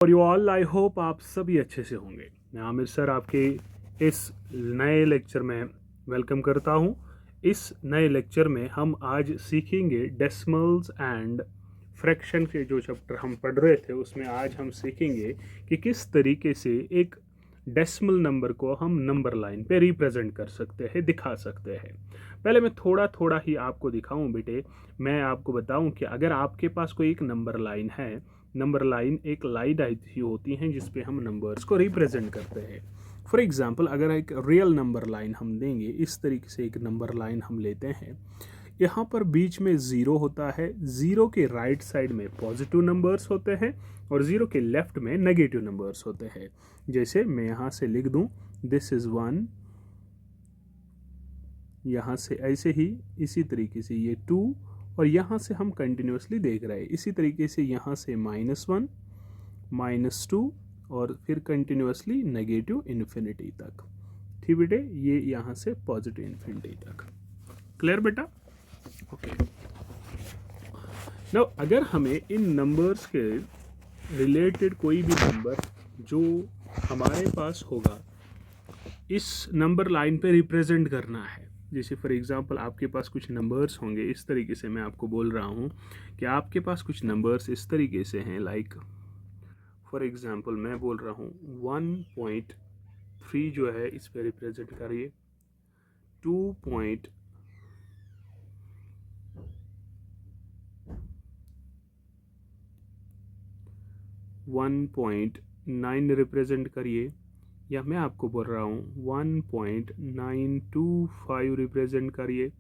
और you all, I hope आप सभी अच्छे से होंगे। मैं आमिर सर आपके इस नए लेक्चर में वेलकम करता हूँ। इस नए लेक्चर में हम आज सीखेंगे डेसिमल्स एंड फ्रैक्शन के जो चैप्टर हम पढ़ रहे थे उसमें आज हम सीखेंगे कि किस तरीके से एक डेसिमल नंबर को हम नंबर लाइन पे रिप्रेजेंट कर सकते हैं, दिखा सकते हैं। पहले मैं थोड़ा थोड़ा ही आपको दिखाऊं बेटे। मैं आपको बताऊं कि अगर आपके पास कोई एक नंबर लाइन है, नंबर लाइन एक लाइन ऐसी होती है जिसपे हम नंबर्स को रिप्रेजेंट करते हैं। फॉर एग्जांपल अगर एक रियल नंबर लाइन हम देंगे, इस तरीके से एक नंबर लाइन हम लेते हैं, यहाँ पर बीच में ज़ीरो होता है, ज़ीरो के राइट साइड में पॉजिटिव नंबर्स होते हैं और ज़ीरो के लेफ्ट में नेगेटिव नंबर्स होते हैं। जैसे मैं यहाँ से लिख दूँ दिस इज़ 1, यहाँ से ऐसे ही इसी तरीके से ये 2, और यहाँ से हम कंटिन्यूसली देख रहे हैं इसी तरीके से यहाँ से -1, -2 और फिर कंटिन्यूसली नेगेटिव इन्फिनिटी तक। ठीक बेटे, ये यहाँ से पॉजिटिव इन्फिनिटी तक। क्लियर बेटा? ओके। नाउ अगर हमें इन नंबर्स के रिलेटेड कोई भी नंबर जो हमारे पास होगा इस नंबर लाइन पे रिप्रेजेंट करना है, जैसे फॉर एग्जांपल आपके पास कुछ नंबर्स होंगे, इस तरीके से मैं आपको बोल रहा हूँ कि आपके पास कुछ नंबर्स इस तरीके से हैं, लाइक फॉर एग्जांपल मैं बोल रहा हूँ 1.3 जो है इस पे रिप्रेजेंट करिए, 1.9 रिप्रेजेंट करिए, या मैं आपको बोल रहा हूँ 1.925 रिप्रेजेंट करिए,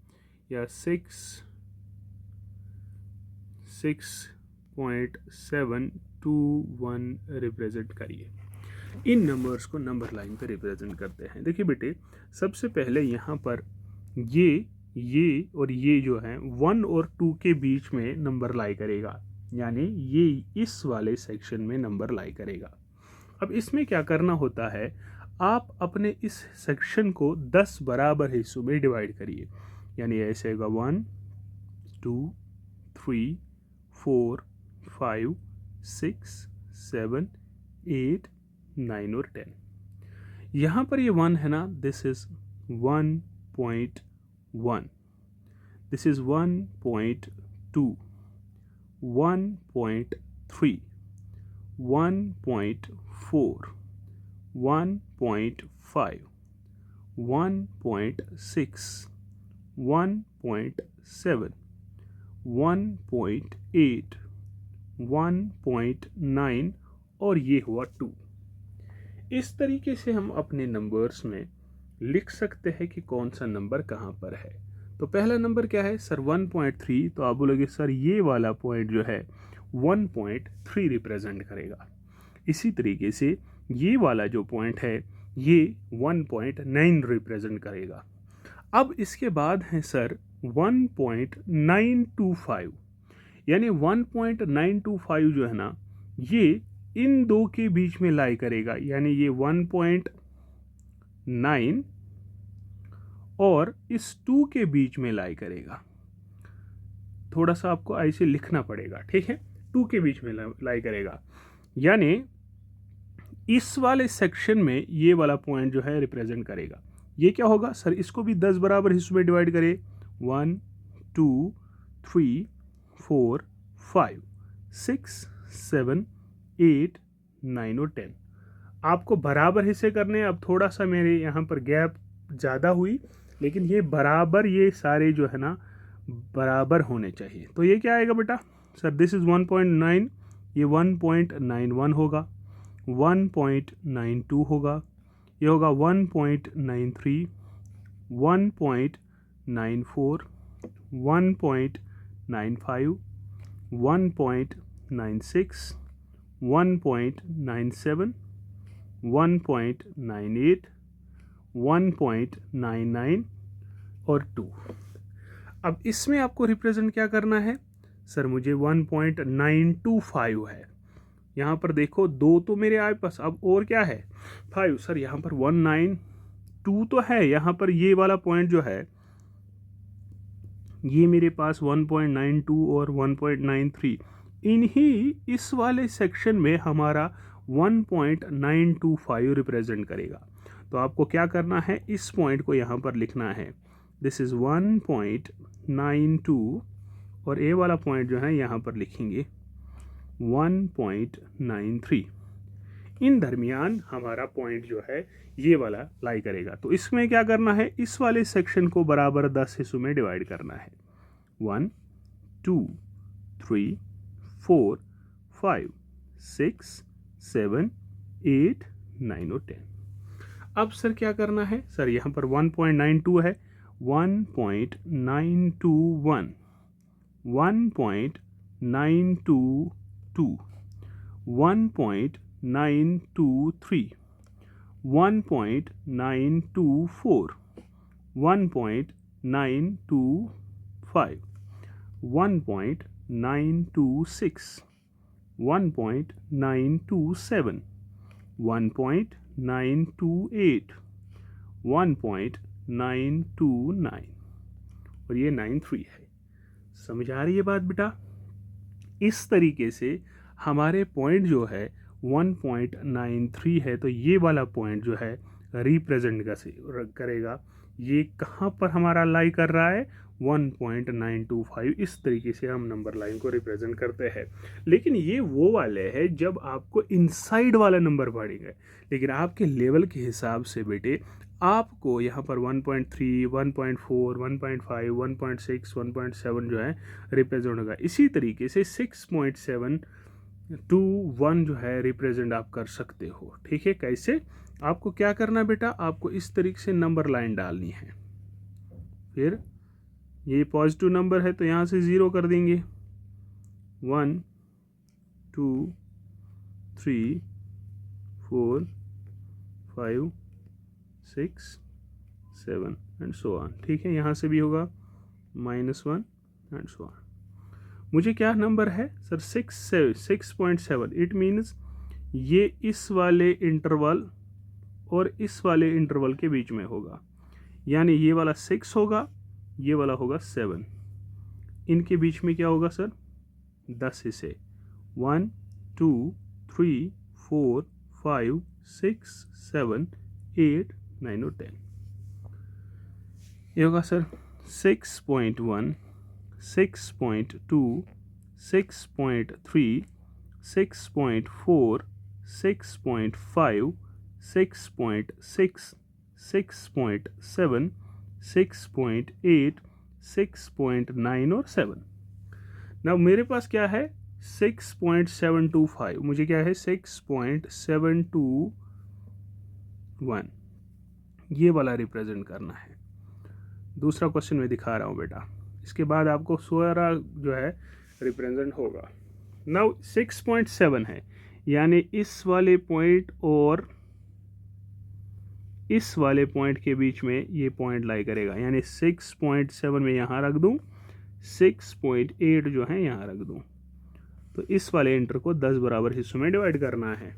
या 6.721 रिप्रेजेंट करिए। इन नंबर्स को नंबर लाइन पे रिप्रेजेंट करते हैं। देखिए बेटे, सबसे पहले यहाँ पर ये और ये जो है 1 और 2 के बीच में नंबर लाई करेगा, यानी ये इस वाले सेक्शन में नंबर लाई करेगा। अब इसमें क्या करना होता है, आप अपने इस सेक्शन को 10 बराबर हिस्सों में डिवाइड करिए, यानी ऐसे होगा 1 2 3 4 5 6 7 8 9 और 10। यहाँ पर ये 1 है ना, दिस इज 1.1, दिस इज 1.2, 1.3, 1.4, 1.5, 1.6, 1.7, 1.8, 1.9 और ये हुआ 2। इस तरीके से हम अपने नंबर्स में लिख सकते हैं कि कौन सा नंबर कहाँ पर है। तो पहला नंबर क्या है सर? 1.3। तो आप बोलोगे सर ये वाला पॉइंट जो है 1.3 रिप्रेजेंट करेगा। इसी तरीके से ये वाला जो पॉइंट है ये 1.9 रिप्रेजेंट करेगा। अब इसके बाद है सर 1.925, यानी 1.925 जो है ना, ये इन दो के बीच में लाई करेगा, यानी ये 1.9 और इस 2 के बीच में लाई करेगा। थोड़ा सा आपको ऐसे लिखना पड़ेगा, ठीक है? 2 के बीच में लाई करेगा, यानी इस वाले सेक्शन में ये वाला पॉइंट जो है रिप्रेजेंट करेगा। ये क्या होगा सर? इसको भी 10 बराबर हिस्सों में डिवाइड करें, 1 2 3 4 5 6 7 8 9 और 10। आपको बराबर हिस्से करने हैं। अब थोड़ा सा मेरे यहाँ पर गैप ज़्यादा हुई, लेकिन ये बराबर, ये सारे जो है ना बराबर होने चाहिए। तो ये क्या आएगा बेटा सर? दिस इज़ 1.9, ये 1.91 होगा, 1.92 होगा, ये होगा 1.93, 1.94, 1.95, 1.96, 1.97, 1.98, 1.99 और 2। अब इसमें आपको रिप्रेजेंट क्या करना है सर? मुझे 1.925 है, यहाँ पर देखो 2 तो मेरे आए पास, अब और क्या है 5। सर यहाँ पर 192 तो है, यहाँ पर ये वाला पॉइंट जो है ये मेरे पास 1.92 और 1.93, इन्हीं इस वाले सेक्शन में हमारा 1.925 रिप्रेजेंट करेगा। तो आपको क्या करना है, इस पॉइंट को यहाँ पर लिखना है, दिस इज़ 1.92 और ए वाला पॉइंट जो है यहाँ पर लिखेंगे 1.93। इन दरमियान हमारा पॉइंट जो है ये वाला लाई करेगा। तो इसमें क्या करना है, इस वाले सेक्शन को बराबर 10 हिस्सों में डिवाइड करना है। 1 2 3 4 5 6 7 8 9 और 10। अब सर क्या करना है, सर यहाँ पर 1.92 है, 1.921 1.922 1.923 1.924 1.925 1.926 1.927 1.928 1.929 और ये 93 है। समझ आ रही है बात बेटा? इस तरीके से हमारे पॉइंट जो है 1.93 है, तो ये वाला पॉइंट जो है रिप्रेजेंट करेगा ये कहाँ पर हमारा लाई कर रहा है, 1.925। इस तरीके से हम नंबर लाइन को रिप्रेजेंट करते हैं। लेकिन ये वो वाले है जब आपको इनसाइड वाला नंबर पड़ेगा, लेकिन आपके लेवल के हिसाब से बेटे आपको यहाँ पर 1.3, 1.4, 1.5, 1.6, 1.7 जो है रिप्रेजेंट होगा। इसी तरीके से 6.7 to 1 जो है रिप्रेजेंट आप कर सकते हो। ठीक है, कैसे? आपको क्या करना बेटा, आपको इस तरीके से नंबर लाइन डालनी है। फिर ये पॉजिटिव नंबर है तो यहाँ से 0 कर देंगे, 1 2 3 4 5 6 7 एंड सो ऑन। ठीक है, यहाँ से भी होगा -1 एंड सो ऑन। मुझे क्या नंबर है सर, 6.7। इट मीन्स ये इस वाले इंटरवल और इस वाले इंटरवल के बीच में होगा, यानी ये वाला 6 होगा, ये वाला होगा 7। इनके बीच में क्या होगा सर, 10 हिस्से, 1 2 3 4 5 6 7 8 9 और 10। ये होगा सर 6.1 6.2 6.3 6.4 6.5 6.6 6.7 6.8 6.9 और 7। नाउ मेरे पास क्या है 6.725, मुझे क्या है 6.721, ये वाला रिप्रेजेंट करना है। दूसरा क्वेश्चन मैं दिखा रहा हूँ बेटा, इसके बाद आपको सारा जो है रिप्रेजेंट होगा। नाउ 6.7 है, यानी इस वाले पॉइंट और इस वाले पॉइंट के बीच में ये पॉइंट लाई करेगा, यानी 6.7 में यहाँ रख दूँ, 6.8 जो है यहाँ रख दूँ। तो इस वाले इंटर को 10 बराबर हिस्सों में डिवाइड करना है।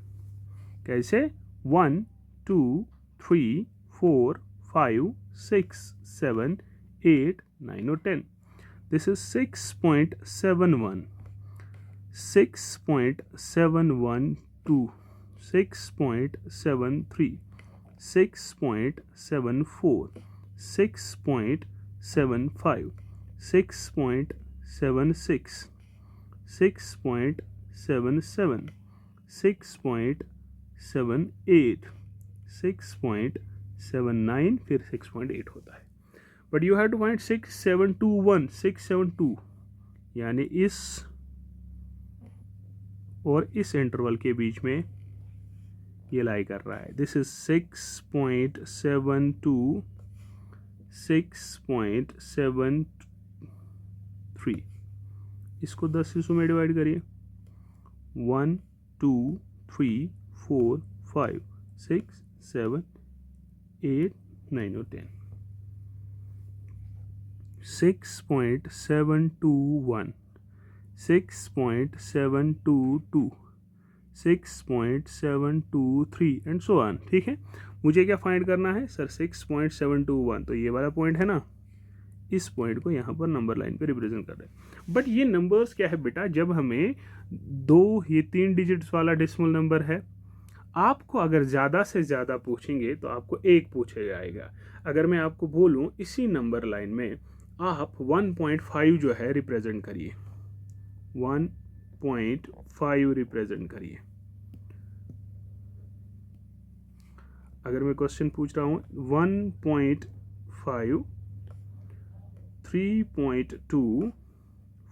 कैसे? 1 2 3 4 5 6 7 8 9 और 10। दिस इज 6.71 6.712 6.73 6.74 6.75 6.76 6.77 6.78 6.79 फिर 6.8 होता है। But you have to find 6721 672, यानी इस और इस इंटरवल के बीच में ये लाई कर रहा है। This is 6.72 6.73। इसको 10 हिस्सों में डिवाइड करिए, 1 2 3 4 5 6 7 8 9 और 10। 6.721 6.722 6.723 एंड सो ऑन। ठीक है, मुझे क्या फाइंड करना है सर, 6.721। तो ये वाला पॉइंट है ना, इस पॉइंट को यहाँ पर नंबर लाइन पे रिप्रेजेंट कर रहे हैं। बट ये नंबर्स क्या है बेटा, जब हमें 2 ये 3 डिजिट्स वाला डेसिमल नंबर है आपको अगर ज़्यादा से ज़्यादा पूछेंगे तो आपको एक पूछा जाएगा। अगर मैं आपको बोलूँ इसी नंबर लाइन में आप 1.5 जो है रिप्रेजेंट करिए, 1.5 रिप्रेजेंट करिए। अगर मैं क्वेश्चन पूछ रहा हूँ 1.5, 3.2,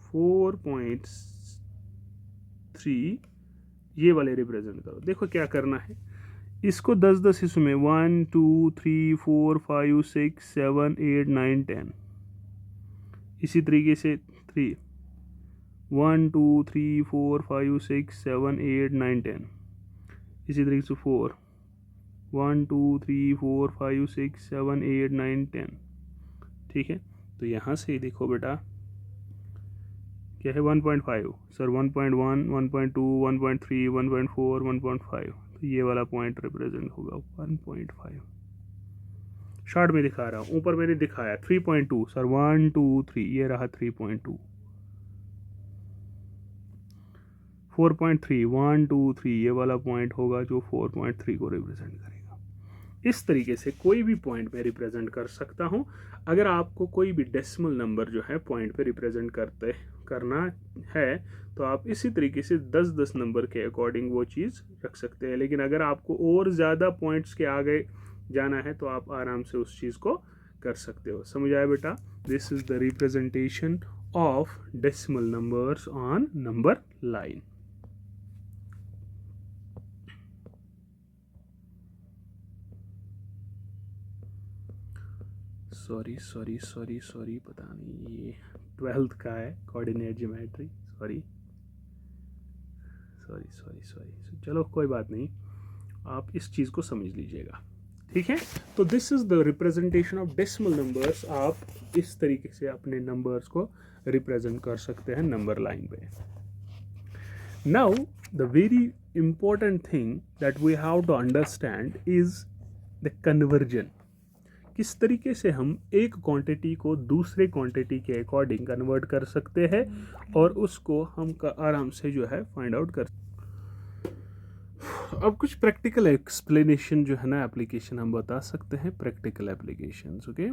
4.3, ये वाले रिप्रेजेंट करो। देखो क्या करना है, इसको 10-10 हिस्सों में 1 2 3 4 5 6 7 8 9 10, इसी तरीके से 3 1 2 3 4 5 6 7 8 9 10, इसी तरीके से 4 1 2 3 4 5 6 7 8 9 10। ठीक है, तो यहाँ से देखो बेटा क्या है 1.5 सर, 1.1 1.2 1.3 1.4 1.5, तो ये वाला पॉइंट रिप्रेजेंट होगा 1.5। शॉर्ट में दिखा रहा हूँ, ऊपर मैंने दिखाया 3.2 सर, 1 2 3, ये रहा 3.2, 4.3 1 2 3, ये वाला पॉइंट होगा जो 4.3 को रिप्रेजेंट करेगा। इस तरीके से कोई भी पॉइंट में रिप्रेजेंट कर सकता हूँ। अगर आपको कोई भी डेसिमल नंबर जो है पॉइंट पे रिप्रेजेंट करना है तो आप इसी तरीके से 10-10 नंबर के अकॉर्डिंग वो चीज़ रख सकते हैं। लेकिन अगर आपको और ज़्यादा पॉइंट्स के आगे जाना है तो आप आराम से उस चीज़ को कर सकते हो। समझ आया बेटा? This is the representation of decimal numbers on number line. Sorry, पता नहीं ये 12th का है, कोऑर्डिनेट ज्योमेट्री। सॉरी। चलो कोई बात नहीं, आप इस चीज़ को समझ लीजिएगा। ठीक है, तो this is the representation of decimal numbers. आप इस तरीके से अपने नंबर्स को रिप्रेजेंट कर सकते हैं नंबर लाइन पे। Now the very important thing that we have to understand is the conversion. किस तरीके से हम एक क्वांटिटी को दूसरे क्वांटिटी के अकॉर्डिंग कन्वर्ट कर सकते हैं और उसको हम आराम से जो है फाइंड आउट कर। अब कुछ प्रैक्टिकल एक्सप्लेनेशन जो है ना, एप्लीकेशन हम बता सकते हैं, प्रैक्टिकल एप्लीकेशंस। ओके,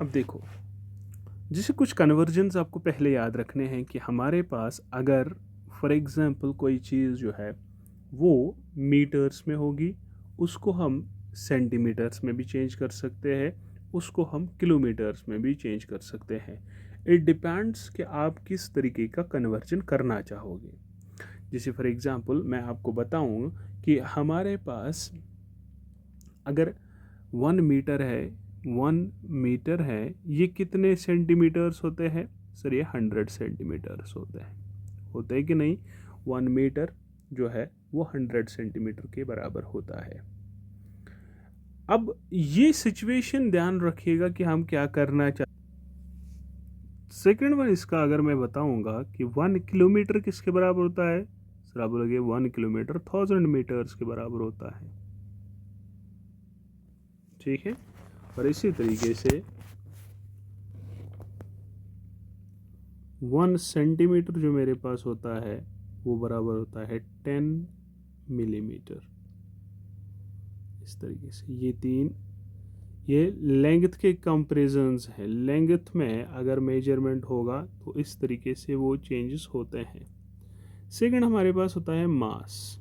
अब देखो, जैसे कुछ कन्वर्जन्स आपको पहले याद रखने हैं कि हमारे पास अगर फॉर एग्जांपल कोई चीज़ जो है वो मीटर्स में होगी, उसको हम सेंटीमीटर्स में भी चेंज कर सकते हैं, उसको हम किलोमीटर्स में भी चेंज कर सकते हैं। इट डिपेंड्स कि आप किस तरीके का कन्वर्जन करना चाहोगे। जैसे फॉर एग्जांपल मैं आपको बताऊं कि हमारे पास अगर 1 मीटर है, ये कितने सेंटीमीटर्स होते हैं सर? ये 100 सेंटीमीटर्स होते हैं कि नहीं? 1 मीटर जो है वो 100 सेंटीमीटर के बराबर होता है। अब ये सिचुएशन ध्यान रखिएगा कि हम क्या करना चाहते। सेकेंड वन इसका अगर मैं बताऊंगा कि 1 किलोमीटर किसके बराबर होता है सर, आप बोलोगे 1 किलोमीटर 1000 मीटर्स के बराबर होता है। ठीक है, और इसी तरीके से 1 सेंटीमीटर जो मेरे पास होता है वो बराबर होता है 10 मिलीमीटर। इस तरीके से ये लेंथ के कंपैरिजंस हैं। लेंथ में अगर मेजरमेंट होगा तो इस तरीके से वो चेंजेस होते हैं। सेकंड हमारे पास होता है मास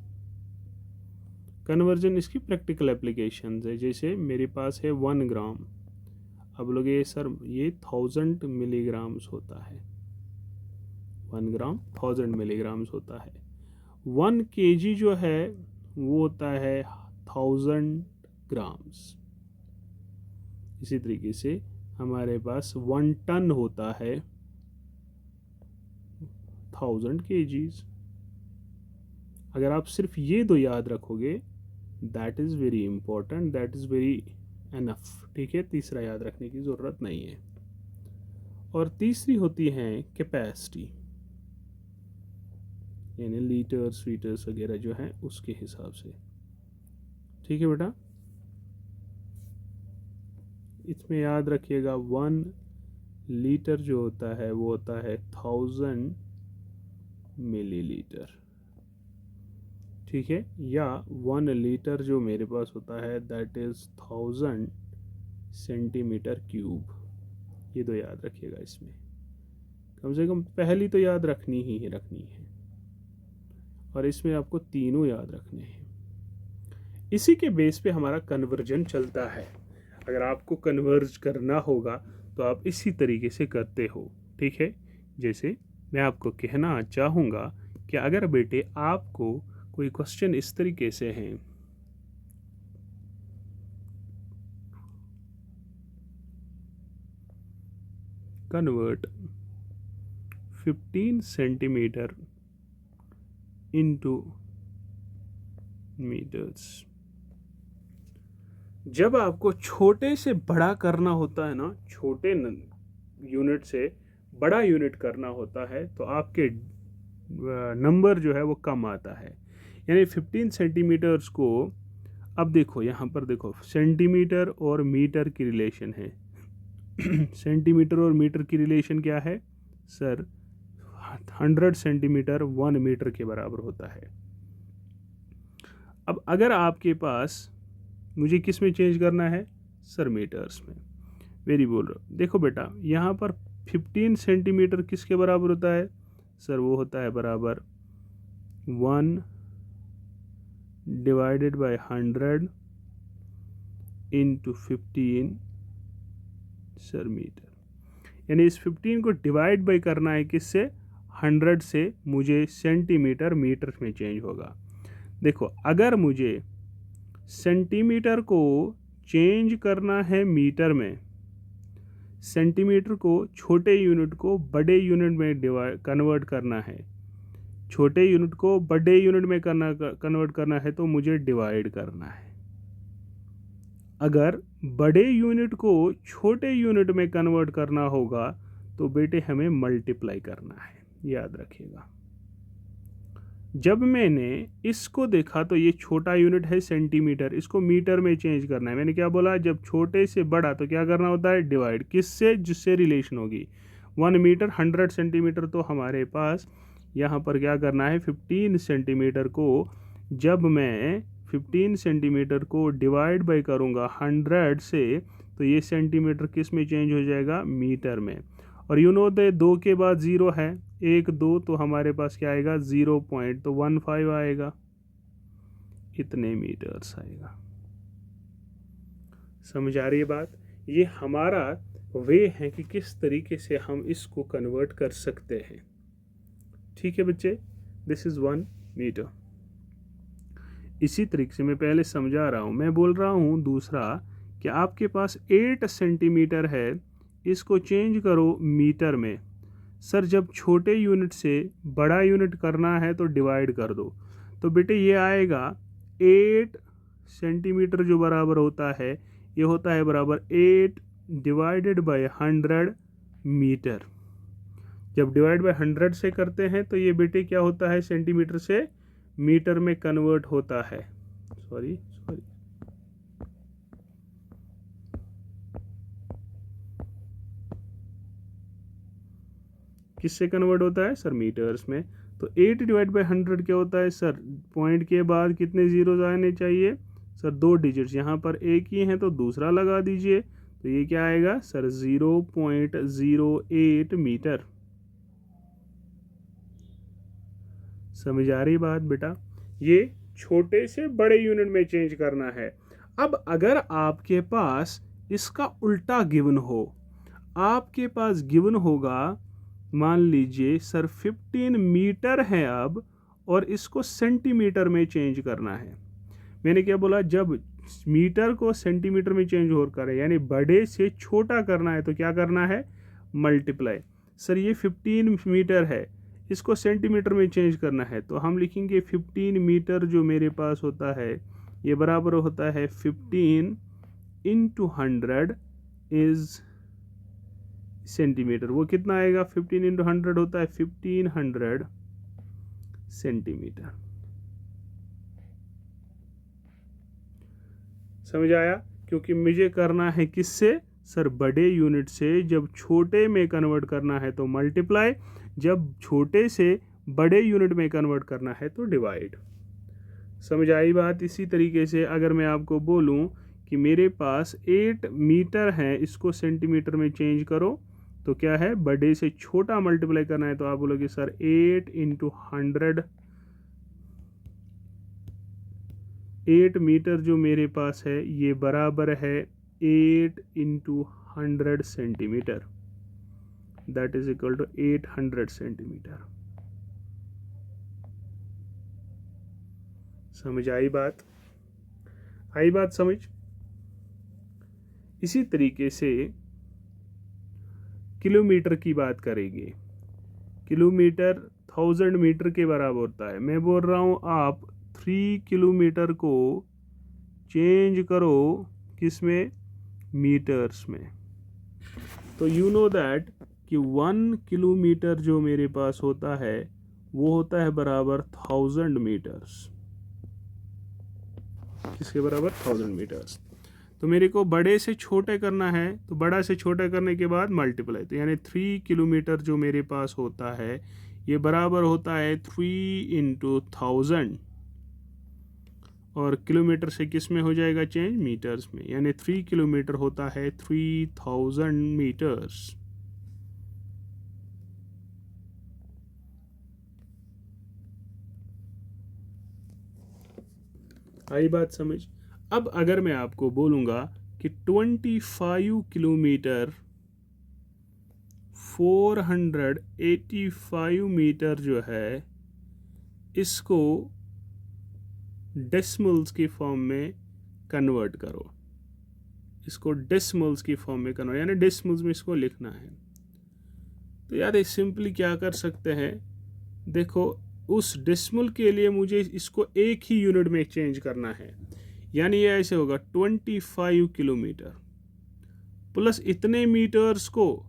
कन्वर्जन। इसकी प्रैक्टिकल एप्लीकेशंस है, जैसे मेरे पास है 1 ग्राम। अब लोग ये सर ये 1000 मिलीग्राम्स होता है। 1 ग्राम 1000 मिलीग्राम्स होता है। 1 केजी जो है वो होता है 1000 ग्राम्स। इसी तरीके से हमारे पास 1 टन होता है 1000 केजीज। अगर आप सिर्फ ये दो याद रखोगे, that is very important, that is very enough. ठीक है, तीसरा याद रखने की ज़रूरत नहीं है। और तीसरी होती है कैपेसिटी, यानी लीटर्स वीटर्स वगैरह जो है उसके हिसाब से। ठीक है बेटा, इसमें याद रखिएगा 1 लीटर जो होता है वो होता है 1000 मिलीलीटर, ठीक है, या 1 लीटर जो मेरे पास होता है दैट इज़ 1000 सेंटीमीटर क्यूब। ये तो याद रखिएगा, इसमें कम से कम पहली तो याद रखनी ही रखनी है, और इसमें आपको तीनों याद रखने हैं। इसी के बेस पे हमारा कन्वर्जन चलता है। अगर आपको कन्वर्ज करना होगा तो आप इसी तरीके से करते हो, ठीक है। जैसे मैं आपको कहना चाहूँगा कि अगर बेटे आपको कोई क्वेश्चन इस तरीके से हैं, कन्वर्ट 15 सेंटीमीटर इनटू मीटर्स। जब आपको छोटे से बड़ा करना होता है ना, छोटे यूनिट से बड़ा यूनिट करना होता है, तो आपके नंबर जो है वो कम आता है। यानी 15 सेंटीमीटर्स को, अब देखो यहाँ पर देखो सेंटीमीटर और मीटर की रिलेशन है। सेंटीमीटर और मीटर की रिलेशन क्या है सर? 100 सेंटीमीटर 1 मीटर के बराबर होता है। अब अगर आपके पास, मुझे किस में चेंज करना है सर? मीटर्स में। वेरी बोल रहा हूँ, देखो बेटा यहाँ पर 15 सेंटीमीटर किसके बराबर होता है सर? वो होता है बराबर 1 divided by 100 into 15 sir metre. यानी इस 15 को डिवाइड बाय करना है किससे? 100 से। मुझे सेंटीमीटर मीटर में चेंज होगा। देखो अगर मुझे सेंटीमीटर को चेंज करना है मीटर में, सेंटीमीटर को छोटे यूनिट को बड़े यूनिट में कन्वर्ट करना है, छोटे यूनिट को बड़े यूनिट में कन्वर्ट करना है, तो मुझे डिवाइड करना है। अगर बड़े यूनिट को छोटे यूनिट में कन्वर्ट करना होगा तो बेटे हमें मल्टीप्लाई करना है, याद रखिएगा। जब मैंने इसको देखा तो ये छोटा यूनिट है सेंटीमीटर, इसको मीटर में चेंज करना है। मैंने क्या बोला? जब छोटे से बड़ा तो क्या करना होता है? डिवाइड। किससे? जिससे रिलेशन होगी। 1 मीटर 100 सेंटीमीटर, तो हमारे पास यहाँ पर क्या करना है? 15 सेंटीमीटर को जब मैं 15 सेंटीमीटर को डिवाइड बाई करूँगा 100 से, तो ये सेंटीमीटर किस में चेंज हो जाएगा? मीटर में। और यू नो दे 2 के बाद 0 है, 1 2, तो हमारे पास क्या आएगा? 0.15 आएगा, इतने मीटर्स आएगा। समझ आ रही है बात? ये हमारा वे है कि किस तरीके से हम इसको कन्वर्ट कर सकते हैं। ठीक है बच्चे, दिस इज़ 1 मीटर। इसी तरीके से मैं पहले समझा रहा हूँ, मैं बोल रहा हूँ दूसरा कि आपके पास 8 सेंटीमीटर है, इसको चेंज करो मीटर में। सर जब छोटे यूनिट से बड़ा यूनिट करना है तो डिवाइड कर दो, तो बेटे ये आएगा 8 सेंटीमीटर जो बराबर होता है, ये होता है बराबर 8 डिवाइडेड बाय 100 मीटर। जब डिवाइड बाय 100 से करते हैं तो ये बेटे क्या होता है? सेंटीमीटर से मीटर में कन्वर्ट होता है। सॉरी किससे कन्वर्ट होता है सर? मीटर्स में। तो 8 डिवाइड बाई 100 क्या होता है सर? पॉइंट के बाद कितने जीरोज आने चाहिए सर? 2 डिजिट्स। यहाँ पर एक ही है तो दूसरा लगा दीजिए, तो ये क्या आएगा सर? 0.08 मीटर। समझ आ रही बात बेटा? ये छोटे से बड़े यूनिट में चेंज करना है। अब अगर आपके पास इसका उल्टा गिवन हो, आपके पास गिवन होगा, मान लीजिए सर 15 मीटर है अब, और इसको सेंटीमीटर में चेंज करना है। मैंने क्या बोला? जब मीटर को सेंटीमीटर में चेंज हो कर, यानी बड़े से छोटा करना है तो क्या करना है? मल्टीप्लाई। सर ये 15 मीटर है, इसको सेंटीमीटर में चेंज करना है, तो हम लिखेंगे 15 मीटर जो मेरे पास होता है ये बराबर होता है 15 इंटू 100 इज सेंटीमीटर। वो कितना आएगा? 15 इंटू 100 होता है 1500 सेंटीमीटर। समझ आया? क्योंकि मुझे करना है किससे? सर बड़े यूनिट से जब छोटे में कन्वर्ट करना है तो मल्टीप्लाई, जब छोटे से बड़े यूनिट में कन्वर्ट करना है तो डिवाइड। समझ आई बात। इसी तरीके से अगर मैं आपको बोलूं कि मेरे पास 8 मीटर है, इसको सेंटीमीटर में चेंज करो, तो क्या है, बड़े से छोटा मल्टीप्लाई करना है तो आप बोलोगे सर 8 इंटू 100, 8 मीटर जो मेरे पास है ये बराबर है 8 into 100 centimetre, that is equal to 800 centimetre. समझ आई बात, आई बात समझ। इसी तरीके से किलोमीटर की बात करेंगे। किलोमीटर 1000 मीटर के बराबर होता है। मैं बोल रहा हूँ आप 3 किलोमीटर को चेंज करो किसमें, मीटर्स में, तो यू नो दैट कि 1 किलोमीटर जो मेरे पास होता है वो होता है बराबर 1000 मीटर्स। किसके बराबर, 1000 मीटर्स। तो मेरे को बड़े से छोटे करना है तो बड़ा से छोटा करने के बाद मल्टीप्लाई, तो यानी 3 किलोमीटर जो मेरे पास होता है ये बराबर होता है 3 इंटू 1000, और किलोमीटर से किस में हो जाएगा चेंज, मीटर्स में, यानी 3 किलोमीटर होता है 3000 मीटर्स। आई बात समझ। अब अगर मैं आपको बोलूँगा कि 25 किलोमीटर 485 मीटर जो है इसको डेसिमल्स की फॉर्म में कन्वर्ट करो, इसको डेसिमल्स की फॉर्म में कन्वर्ट, यानी डेसिमल्स में इसको लिखना है। तो यार ये सिंपली क्या कर सकते हैं, देखो उस डेसिमल के लिए मुझे इसको एक ही यूनिट में चेंज करना है, यानी ये ऐसे होगा 25 किलोमीटर प्लस इतने मीटर्स को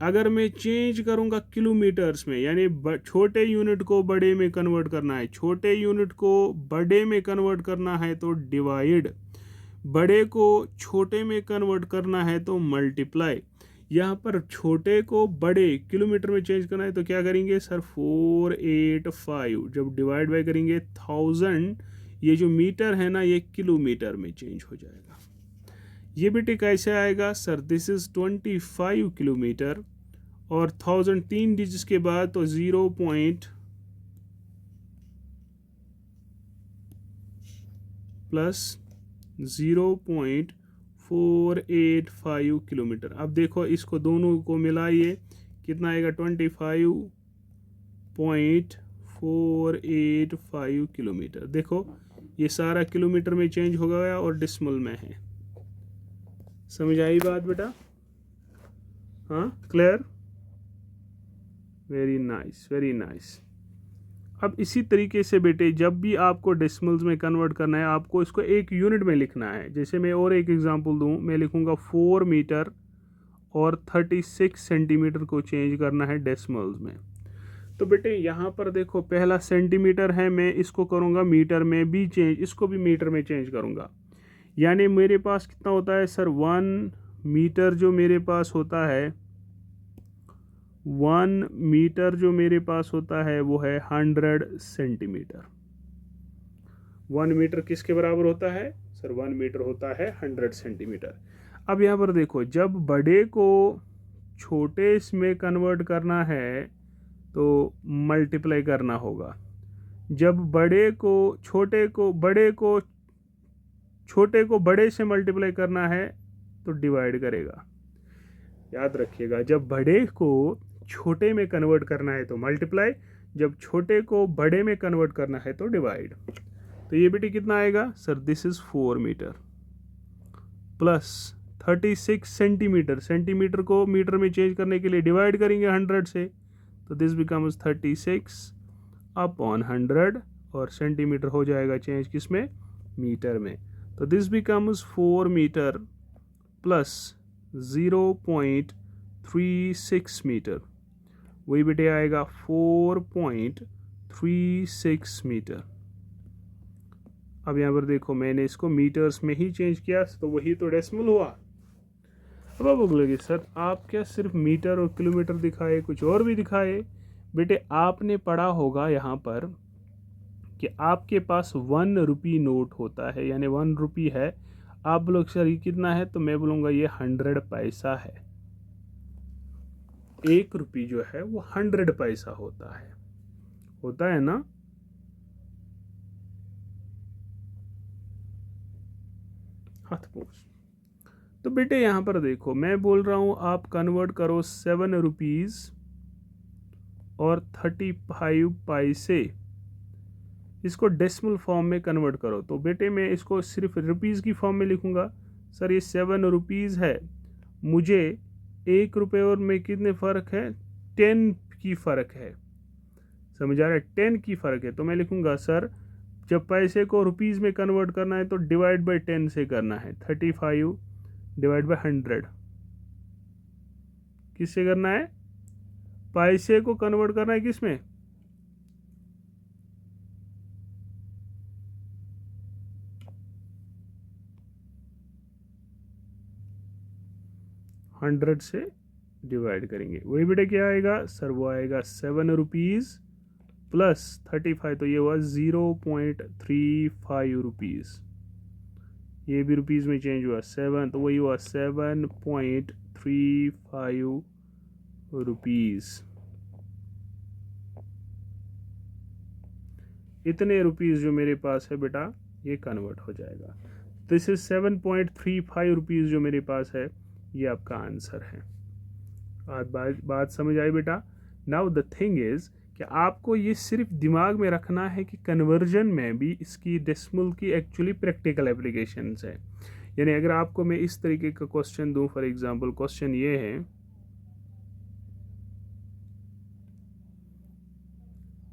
अगर मैं चेंज करूंगा किलोमीटर्स में, यानी छोटे यूनिट को बड़े में कन्वर्ट करना है, छोटे यूनिट को बड़े में कन्वर्ट करना है तो डिवाइड, बड़े को छोटे में कन्वर्ट करना है तो मल्टीप्लाई। यहाँ पर छोटे को बड़े किलोमीटर में चेंज करना है तो क्या करेंगे सर 485, जब डिवाइड बाय करेंगे 1000, ये जो मीटर है ना ये किलोमीटर में चेंज हो जाएगा। ये बेटे कैसे आएगा सर, दिस इज 25 किलोमीटर और 1000 3 डिजिट्स के बाद तो 0 प्लस 0.485 किलोमीटर। अब देखो इसको दोनों को मिलाइए कितना आएगा, 25.485 किलोमीटर। देखो ये सारा किलोमीटर में चेंज हो गया और डेसिमल में है। समझ आई बात बेटा, हाँ clear, very nice very nice. अब इसी तरीके से बेटे जब भी आपको डेसिमल्स में कन्वर्ट करना है आपको इसको एक यूनिट में लिखना है। जैसे मैं और एक एग्जांपल दूं, मैं लिखूंगा 4 मीटर और 36 सेंटीमीटर को चेंज करना है डेसिमल्स में। तो बेटे यहाँ पर देखो पहला सेंटीमीटर है, मैं इसको करूँगा मीटर में भी चेंज, इसको भी मीटर में चेंज करूँगा, यानी मेरे पास कितना होता है सर 1 मीटर जो मेरे पास होता है, 1 मीटर जो मेरे पास होता है वो है 100 सेंटीमीटर। 1 मीटर किसके बराबर होता है सर, 1 मीटर होता है 100 सेंटीमीटर। अब यहाँ पर देखो जब बड़े को छोटे में कन्वर्ट करना है तो मल्टीप्लाई करना होगा, जब बड़े को छोटे को बड़े से मल्टीप्लाई करना है तो डिवाइड करेगा। याद रखिएगा, जब बड़े को छोटे में कन्वर्ट करना है तो मल्टीप्लाई, जब छोटे को बड़े में कन्वर्ट करना है तो डिवाइड। तो ये बेटी कितना आएगा sir, this is 4 metre plus 36 centimetre, centimetre को मीटर में चेंज करने के लिए डिवाइड करेंगे 100 से, तो दिस बिकम्स 36 अपॉन 100 और सेंटीमीटर हो जाएगा चेंज किस में, मीटर में। तो this becomes 4 metre plus 0.36 metre, वही बेटे आएगा 4.36 मीटर। अब यहाँ पर देखो मैंने इसको मीटर्स में ही चेंज किया तो वही तो डेसिमल हुआ। अब आप बोलोगे सर आप क्या सिर्फ मीटर और किलोमीटर दिखाए, कुछ और भी दिखाए? बेटे आपने पढ़ा होगा यहाँ पर कि आपके पास 1 रुपी नोट होता है, यानी 1 रुपी है। आप बोलोगे सर ये कितना है, तो मैं बोलूँगा ये 100 पैसा है। 1 रुपी जो है वो 100 पैसा होता है ना। हाथ पोछ। तो बेटे यहाँ पर देखो, मैं बोल रहा हूँ आप कन्वर्ट करो 7 रुपीज़ और 35 पैसे, इसको डेसिमल फॉर्म में कन्वर्ट करो। तो बेटे मैं इसको सिर्फ रुपीज़ की फॉर्म में लिखूँगा। सर ये 7 रुपीज़ है, मुझे 1 रुपये और में कितने फ़र्क है, 10 की फ़र्क है। समझ आ रहा है, 10 की फ़र्क है। तो मैं लिखूँगा सर जब पैसे को रुपीज़ में कन्वर्ट करना है तो डिवाइड बाई 10 से करना है। 35 डिवाइड बाई 100 किससे करना है, पैसे को कन्वर्ट करना है किस में, 100 से डिवाइड करेंगे। वही बेटा क्या आएगा सर, वो आएगा 7 रुपीज़ प्लस 35, तो ये हुआ 0.35 रुपीज़। ये भी रुपीज़ में चेंज हुआ 7, तो वही हुआ 7.35 रुपीज़। इतने रुपीज़ जो मेरे पास है बेटा ये कन्वर्ट हो जाएगा। दिस इज 7.35 रुपीज़ जो मेरे पास है, ये आपका आंसर है। बात समझ आई बेटा। नाउ द थिंग इज़ कि आपको ये सिर्फ दिमाग में रखना है कि कन्वर्जन में भी इसकी डेसिमल की एक्चुअली प्रैक्टिकल एप्लीकेशंस है। यानी अगर आपको मैं इस तरीके का क्वेश्चन दूं, फॉर एग्जांपल क्वेश्चन ये है,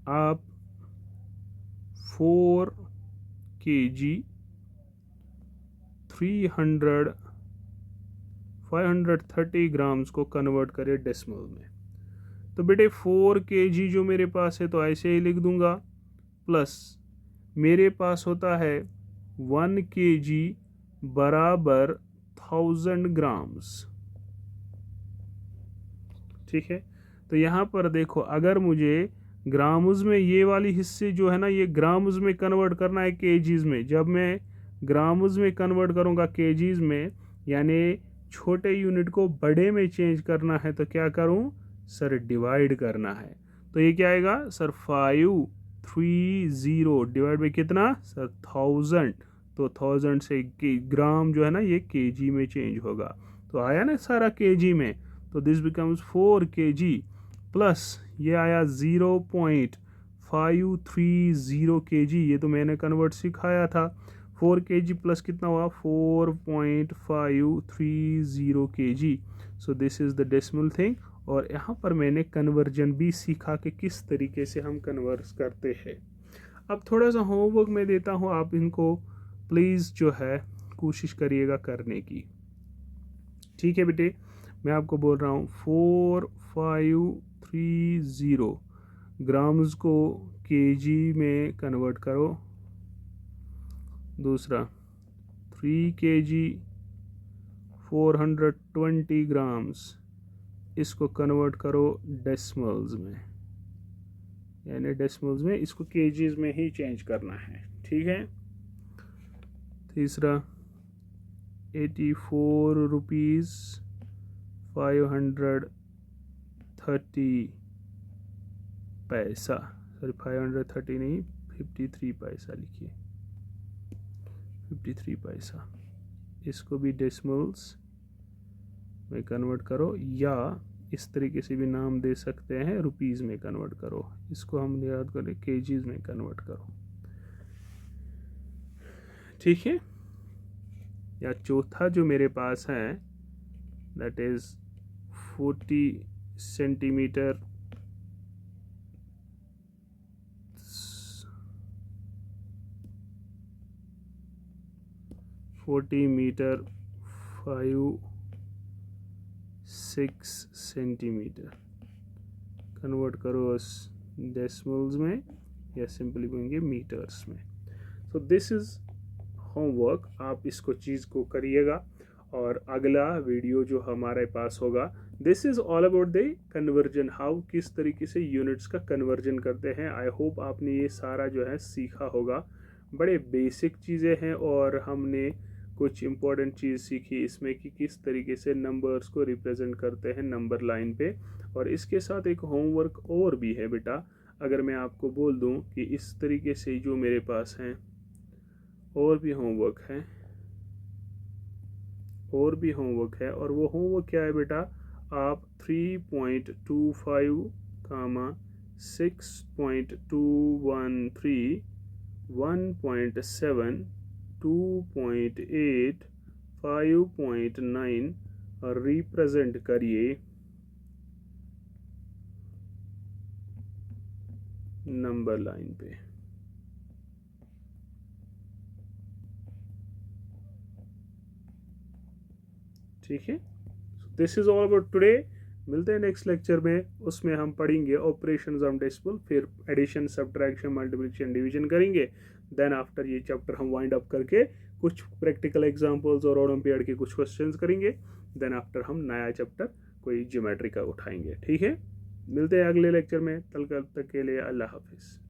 आप 4 kg 530 ग्राम्स को कन्वर्ट करें डेसिमल में। तो बेटे 4 kg जो मेरे पास है तो ऐसे ही लिख दूंगा, प्लस मेरे पास होता है 1 kg बराबर 1000 ग्राम्स। ठीक है, तो यहाँ पर देखो अगर मुझे ग्राम्स में ये वाली हिस्से जो है ना, ये ग्राम्स में कन्वर्ट करना है केजीज में। जब मैं ग्राम्स में कन्वर्ट करूँगा केजीज में, यानी छोटे यूनिट को बड़े में चेंज करना है, तो क्या करूँ सर, डिवाइड करना है। तो ये क्या आएगा सर, 530 डिवाइड बाई कितना सर, 1000। तो 1000 से ग्राम जो है ना ये केजी में चेंज होगा, तो आया ना सारा केजी में। तो दिस बिकम्स 4 kg प्लस ये आया 0.530 kg, ये तो मैंने कन्वर्ट सिखाया था। 4 kg प्लस कितना हुआ 4.530 kg। So this is the decimal thing. और यहाँ पर मैंने कन्वर्जन भी सीखा कि किस तरीके से हम कन्वर्स करते हैं। अब थोड़ा सा होमवर्क मैं देता हूँ, आप इनको प्लीज़ जो है कोशिश करिएगा करने की। ठीक है बेटे, मैं आपको बोल रहा हूँ 4530 ग्राम्स को केजी में कन्वर्ट करो। दूसरा 3 kg 420 ग्राम्स, इसको कन्वर्ट करो डेसिमल्स में, यानी डेसिमल्स में इसको केजीज में ही चेंज करना है। ठीक है, तीसरा 84 रुपीज़ 530 पैसा, सॉरी 530 नहीं 53 पैसा लिखिए, 53 पैसा। इसको भी डेसिमल्स में कन्वर्ट करो, या इस तरीके से भी नाम दे सकते हैं, रुपीज़ में कन्वर्ट करो। इसको हम याद करें केजीज में कन्वर्ट करो। ठीक है, या चौथा जो मेरे पास है that is 40 centimetre 40 metre 5-6 centimetre, convert करो डेसिमल्स में या सिंपली बोलेंगे मीटर्स में। सो दिस इज़ होमवर्क, आप इसको चीज़ को करिएगा। और अगला वीडियो जो हमारे पास होगा, this is all about the conversion, how किस तरीके से यूनिट्स का कन्वर्जन करते हैं। आई होप आपने ये सारा जो है सीखा होगा। बड़े बेसिक चीज़ें हैं और हमने कुछ इम्पोर्टेंट चीज़ सीखी इसमें कि किस तरीके से नंबर्स को रिप्रेजेंट करते हैं नंबर लाइन पे। और इसके साथ एक होमवर्क और भी है बेटा, अगर मैं आपको बोल दूं कि इस तरीके से जो मेरे पास हैं और भी होमवर्क है, और वो होमवर्क क्या है बेटा, आप 3.25 कामा 6.213 1.7 2.8 5.9 रिप्रेजेंट करिए नंबर लाइन पे। ठीक है, this is all about today. मिलते हैं नेक्स्ट लेक्चर में, उसमें हम पढ़ेंगे ऑपरेशंस ऑन डेसिमल, फिर एडिशन, सब्ट्रैक्शन, मल्टीप्लिकेशन, डिवीजन करेंगे। देन आफ्टर ये चैप्टर हम वाइंड अप करके कुछ प्रैक्टिकल एग्जांपल्स और ओलंपियाड के कुछ क्वेश्चंस करेंगे। देन आफ्टर हम नया चैप्टर कोई ज्योमेट्री का उठाएंगे। ठीक है, मिलते हैं अगले लेक्चर में, तब तक के लिए अल्लाह हाफिज़।